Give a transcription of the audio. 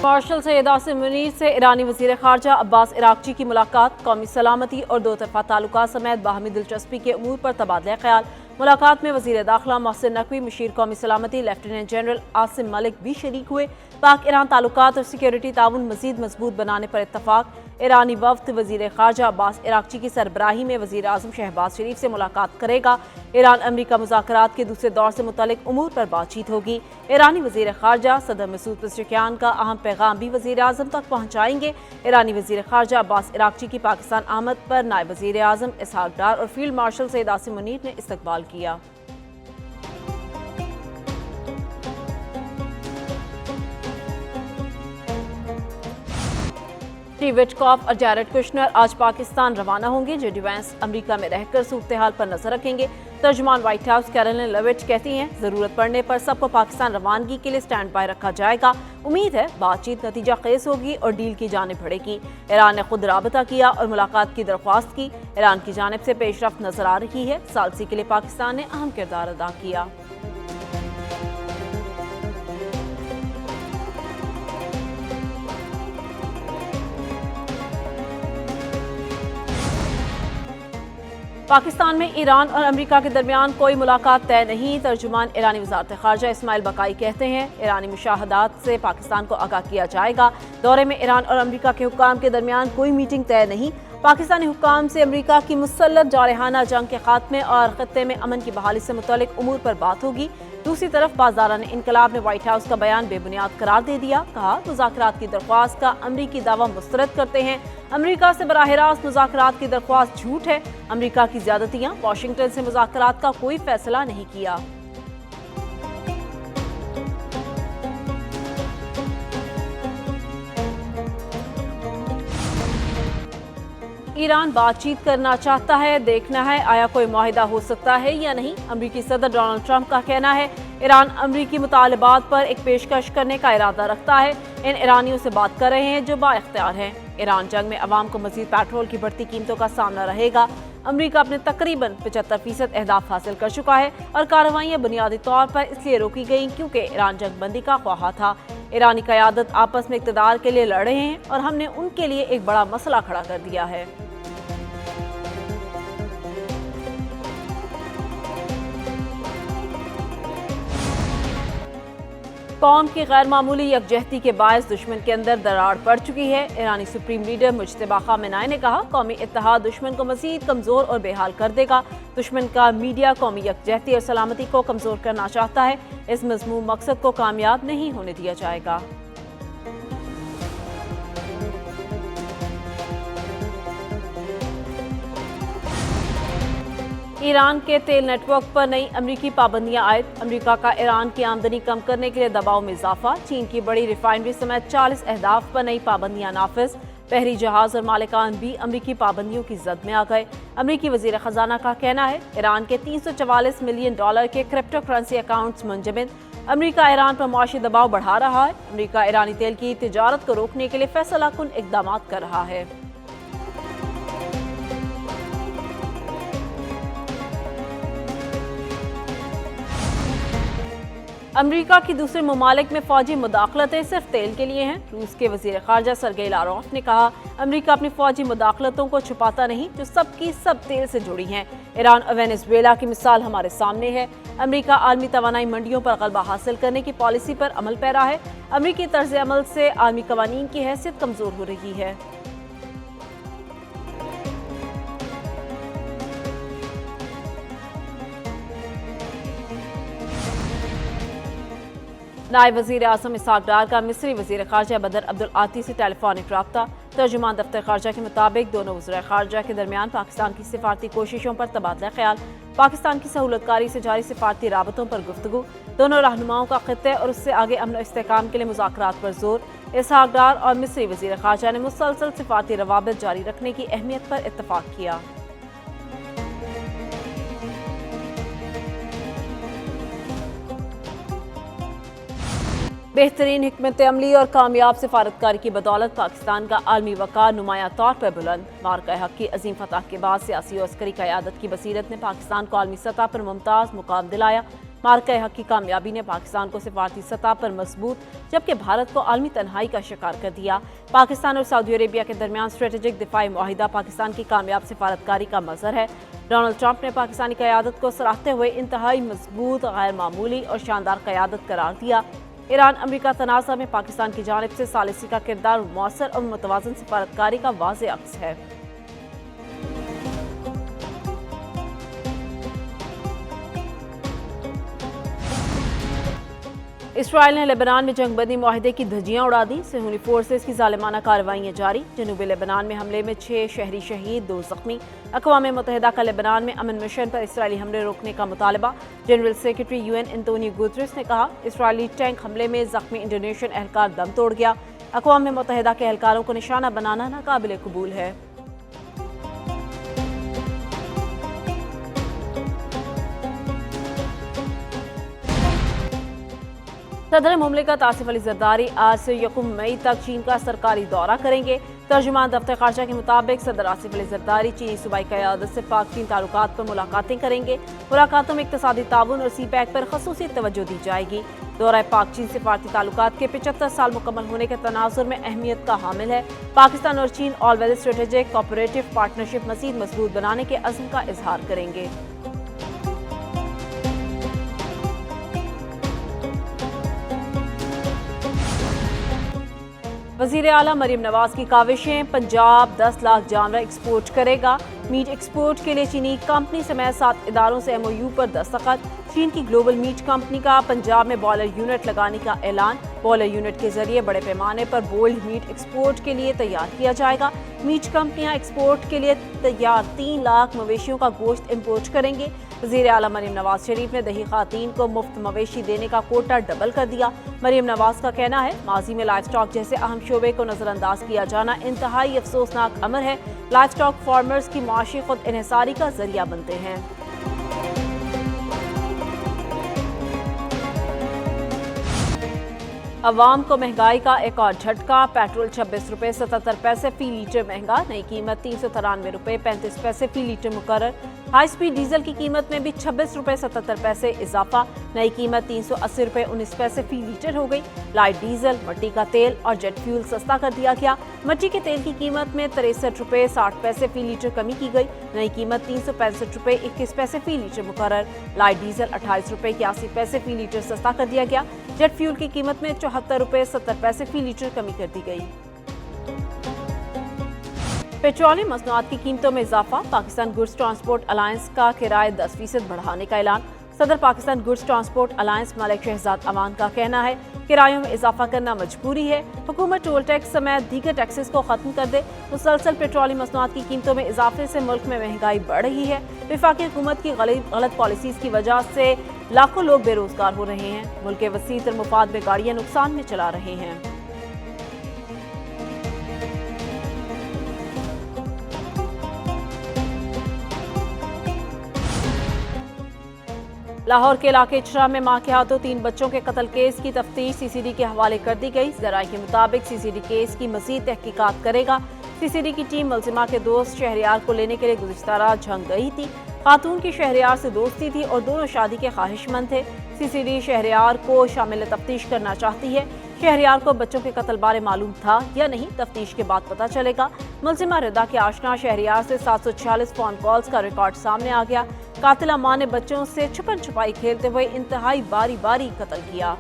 Martial Syed Asim Munir से ईरानी वज़ीर ख़ारजा अब्बास इराक़ची की मुलाकात। कौमी सलामती और दो तरफ़ा ताल्लुकात समेत बाहमी दिलचस्पी के अमूर पर तबादला ख्याल। मुलाकात में वज़ीर दाखिला मोहसिन नकवी, मुशीर कौमी सलामती लेफ्टिनेंट जनरल आसिम मलिक भी शरीक हुए। पाक ईरान ताल्लुकात और सिक्योरिटी ताउन मज़ीद मजबूत बनाने पर इत्तफ़ाक़। ईरानी वफ़द वज़ीर ख़ारजा अब्बास इराक़ची की सरबराही में वज़ीर आज़म शहबाज शरीफ से मुलाकात करेगा। ईरान अमरीका मुज़ाकरात के दूसरे दौर से मुतल्लिक़ उमूर पर बातचीत होगी। ईरानी वज़ीर ख़ारजा सदर मसूद पेज़ेशकियान का अहम पैगाम भी वज़ीर आज़म तक पहुँचाएंगे। ईरानी वज़ीर ख़ारजा अब्बास इराक़ची की पाकिस्तान आमद पर नायब वज़ीर आज़म इसहाक़ डार और फील्ड मार्शल सैयद आसिम मुनीर ने इस्तक़बाल किया। स्टीव विटकॉफ और जैरेड कुशनर आज पाकिस्तान रवाना होंगे। जेडी वैंस अमेरिका में रहकर सूरत हाल पर नजर रखेंगे। तर्जुमान व्हाइट हाउस कैरोलिन लेविट कहती हैं, ज़रूरत पड़ने पर सबको पाकिस्तान रवानगी के लिए स्टैंड बाय रखा जाएगा। उम्मीद है बातचीत नतीजा खेज होगी और डील की जानिब बढ़ेगी। ईरान ने खुद राबता किया और मुलाकात की दरख्वास्त की। ईरान की जानिब से पेशरफ्त नजर आ रही है। सालसी के लिए पाकिस्तान ने अहम किरदार अदा किया। पाकिस्तान में ईरान और अमेरिका के दरमियान कोई मुलाकात तय नहीं। तर्जुमान ईरानी वज़ारत ख़ारजा इस्माइल बकाई कहते हैं, ईरानी मुशाहदात से पाकिस्तान को आगाह किया जाएगा। दौरे में ईरान और अमेरिका के हुक्काम के दरमियान कोई मीटिंग तय नहीं। पाकिस्तानी हुक्काम से अमेरिका की मुसल्लत जारहाना जंग के खात्मे और खत्ते में अमन की बहाली से मुतल्लिक़ उमूर पर बात होगी। दूसरी तरफ बाज़ाराने इनकलाब ने व्हाइट हाउस का बयान बेबुनियाद करार दे दिया। कहा, मुज़ाकरात की दरख्वास्त का अमरीकी दावा मुस्तरद करते हैं। अमरीका से बराह रास्त मुज़ाकरात की दरख्वास्त झूठ है। अमरीका की ज़्यादतियाँ वाशिंगटन से मुज़ाकरात का कोई फैसला नहीं किया। ईरान बातचीत करना चाहता है, देखना है आया कोई मुआहिदा हो सकता है या नहीं। अमरीकी सदर डोनाल्ड ट्रंप का कहना है, ईरान अमरीकी मुतालबात पर एक पेशकश करने का इरादा रखता है। इन ईरानियों से बात कर रहे हैं जो बाइख्तियार हैं। ईरान जंग में अवाम को मजीद पेट्रोल की बढ़ती कीमतों का सामना रहेगा। अमरीका अपने तकरीबन 75% अहदाफ हासिल कर चुका है और कार्रवाइयाँ बुनियादी तौर पर इसलिए रोकी गई क्योंकि ईरान जंग बंदी का ख्वाहा था। ईरानी क़यादत आपस में इक़्तिदार के लिए लड़ रहे हैं और हमने उनके लिए एक बड़ा मसला खड़ा कर दिया है। कौम की गैर मामूली यकजहती के बायस दुश्मन के अंदर दरार पड़ चुकी है। ईरानी सुप्रीम लीडर मुज्तबा खामेनी ने कहा, कौमी इत्तेहाद दुश्मन को मजीद कमज़ोर और बेहाल कर देगा। दुश्मन का मीडिया कौमी यकजहती और सलामती को कमज़ोर करना चाहता है। इस मज़मूम मकसद को कामयाब नहीं होने दिया जाएगा। ईरान के तेल नेटवर्क पर नई अमरीकी पाबंदियां आयद। अमरीका का ईरान की आमदनी कम करने के लिए दबाव में इजाफा। चीन की बड़ी रिफाइनरी समेत 40 अहदाफ पर नई पाबंदियां नाफिज। बहरी जहाज और मालिकान भी अमरीकी पाबंदियों की जद में आ गए। अमरीकी वजीर खजाना का कहना है, ईरान के $344 मिलियन के क्रिप्टो करेंसी अकाउंट्स मुंजमद। अमरीका ईरान पर मुआशी दबाव बढ़ा रहा है। अमरीका ईरानी तेल की तिजारत को रोकने के लिए फैसला कुन इकदाम कर रहा है। अमरीका की दूसरे ममालिक में फौजी मुदाखलतें सिर्फ तेल के लिए हैं। रूस के वजीर ख़ारजा सरगेई लारोफ ने कहा, अमरीका अपनी फौजी मुदाखलतों को छुपाता नहीं जो सबकी सब तेल से जुड़ी हैं। ईरान और वेनेजुएला की मिसाल हमारे सामने है। अमरीका आलमी तवानाई मंडियों पर गलबा हासिल करने की पॉलिसी पर अमल पैरा है। अमरीकी तर्ज अमल से आलमी कवानीन की हैसियत कमज़ोर हो रही है। नायब वज़ीर आज़म इसहाक़ डार का मिस्री वज़ीर ख़ारजा बदर अब्दुल आती से टेलीफोनिक रब्ता। तर्जुमान दफ्तर ख़ारजा के मुताबिक दोनों वज़ीर ख़ारजा के दरमियान पाकिस्तान की सिफारती कोशिशों पर तबादला ख्याल। पाकिस्तान की सहूलतकारी से जारी सिफारती राबतों पर गुफ्तगू। दोनों रहनुमाओं का ख़ित्ते और उससे आगे अमन और इस्तेहकाम के लिए मुज़ाकरात पर जोर। इसहाक़ डार और मिस्री वज़ीर ख़ारजा ने मुसलसल सिफारती रवाबित जारी रखने की अहमियत पर इत्तफ़ाक़ किया। बेहतरीन हिकमत अमली और कामयाब सिफारतकारी की बदौलत पाकिस्तान का आलमी वक़ार नुमाया तौर पर बुलंद। मार्का हक़ की अजीम फतह के बाद सियासी और अस्करी क़यादत की बसीरत ने पाकिस्तान को आलमी सतह पर मुमताज़ मुकाम दिलाया। मार्का हक की कामयाबी ने पाकिस्तान को सिफारती सतह पर मजबूत जबकि भारत को आलमी तन्हाई का शिकार कर दिया। पाकिस्तान और सऊदी अरेबिया के दरमियान स्ट्रेटेजिक दिफाई मुआहिदा पाकिस्तान की कामयाब सिफारतकारी का मजहर है। डोनाल्ड ट्रंप ने पाकिस्तानी क़यादत को सराहते हुए इंतहाई मजबूत, गैर मामूली और शानदार क़यादत करार दिया। ईरान अमरीका तनाज़ा में पाकिस्तान की जानिब से सालिसी का किरदार मौसर और मुतवाज़न सिफारतकारी का वाज़ेह अक्स है। इसराइल ने लेबनान में जंगबंदी मुआहिदे की धज्जियां उड़ा दी। सहूनी फोर्सेस की जालिमाना कार्रवाइयां जारी। जनूबी लेबनान में हमले में 6 शहरी शहीद, 2 जख्मी। अक़वाम मुत्तहिदा का लेबनान में अमन मिशन पर इसराइली हमले रोकने का मुतालबा। General secretary UN Antonio Guterres ने कहा, इसराइली टैंक हमले में जख्मी इंडोनेशियन एहलकार दम तोड़ गया। अक़वाम मुत्तहिदा के एहलकारों को निशाना बनाना नाकाबिल कबूल है। सदर मुमलिकत आसिफ अली जरदारी आज से 1 मई तक चीन का सरकारी दौरा करेंगे। तर्जुमान दफ्तर खारजा के मुताबिक सदर आसिफ अली जरदारी चीनी सूबाई क़यादत से पाक चीन ताल्लुकात पर मुलाकातें करेंगे। मुलाकातों में इक़्तिसादी ताउन और CPEC पर ख़ुसूसी तवज्जो दी जाएगी। दौरा पाक चीन सिफारती ताल्लुकात के 75 साल मुकम्मल होने के तनाजुर में अहमियत का हामिल है। पाकिस्तान और चीन all weather strategic cooperative partnership मज़ीद मजबूत बनाने के अज़्म का इजहार करेंगे। वज़ीर आला मरीम नवाज की काविशें, पंजाब 10 लाख जानवर एक्सपोर्ट करेगा। मीट एक्सपोर्ट के लिए चीनी कंपनी समेत 7 इदारों से MOU पर दस्तखत। चीन की ग्लोबल मीट कंपनी का पंजाब में बॉयलर यूनिट लगाने का ऐलान। बॉयलर यूनिट के जरिए बड़े पैमाने पर बोल्ड मीट एक्सपोर्ट के लिए तैयार किया जाएगा। मीट कंपनियां एक्सपोर्ट के लिए तैयार 3 लाख मवेशियों का गोश्त इम्पोर्ट करेंगे। वज़ीर आला मरीम नवाज शरीफ ने दही खातीन को मुफ्त मवेशी देने का कोटा डबल कर दिया। मरीम नवाज का कहना है, माजी में लाइव स्टॉक जैसे अहम शोबे को नजरअंदाज किया जाना इंतहाई अफसोसनाक अमर है। लाइव स्टॉक फार्मर्स की माशी खुद इन्हिसारी का जरिया बनते हैं। अवाम को महंगाई का एक और झटका। पेट्रोल 26 रुपये 77 पैसे फी लीटर महंगा, नई कीमत 393 रुपये 35 पैसे फी लीटर मुकर्रर। हाई स्पीड डीजल की कीमत में भी 26 रुपये 77 पैसे इजाफा, नई कीमत 380 रुपये 19 पैसे फी लीटर हो गई। लाइट डीजल, मट्टी का तेल और जेट फ्यूल सस्ता कर दिया गया। मट्टी के तेल की कीमत में 63 रुपये 60 पैसे फी लीटर कमी की गई, नई कीमत 365 रुपये 21 पैसे फी लीटर मुकर्रर। लाइट डीजल 28 रुपये 81 पैसे फी लीटर सस्ता कर दिया गया। जेट फ्यूल की कीमत में 74 रुपये 70 पैसे फी लीटर कमी कर दी गई। पेट्रोलियम मसनूआत की कीमतों में इजाफा। पाकिस्तान गुड्स ट्रांसपोर्ट अलायंस का किराए 10% बढ़ाने का ऐलान। सदर Pakistan goods transport alliance Malik Shahzad Aman का कहना है, किरायों में इजाफा करना मजबूरी है। हुकूमत टोल टैक्स समेत दीगर टैक्सेस को खत्म कर दे। मुसलसल पेट्रोलियम मसनूआत की कीमतों में इजाफे से मुल्क में महंगाई बढ़ रही है। वफाकी हुकूमत की गलत पॉलिसीज की वजह से लाखों लोग बेरोजगार हो रहे हैं। मुल्क के वसीअ तर मुफाद में गाड़ियां नुकसान में चला रहे हैं। लाहौर के इलाके इचरा में मां के हाथों 3 बच्चों के कत्ल केस की तफ्तीश CCD के हवाले कर दी गई। ज़राए के मुताबिक CCD केस की मज़ीद तहकीकात करेगा। CCD की टीम मुलजिमा के दोस्त शहरियार को लेने के लिए गुज़िश्ता रात झंग गई थी। खातून की शहरियार से दोस्ती थी और दोनों शादी के ख्वाहिशमंद थे। CCD शहरियार को शामिल तफ्तीश करना चाहती है। शहरियार को बच्चों के कत्ल बारे मालूम था या नहीं, तफ्तीश के बाद पता चलेगा। मुलजिमा रिदा के आशना शहरियार से 746 फोन कॉल्स का रिकॉर्ड सामने आ गया। कातिला मां ने बच्चों से छुपन छुपाई खेलते हुए इंतहाई बारी बारी कत्ल किया।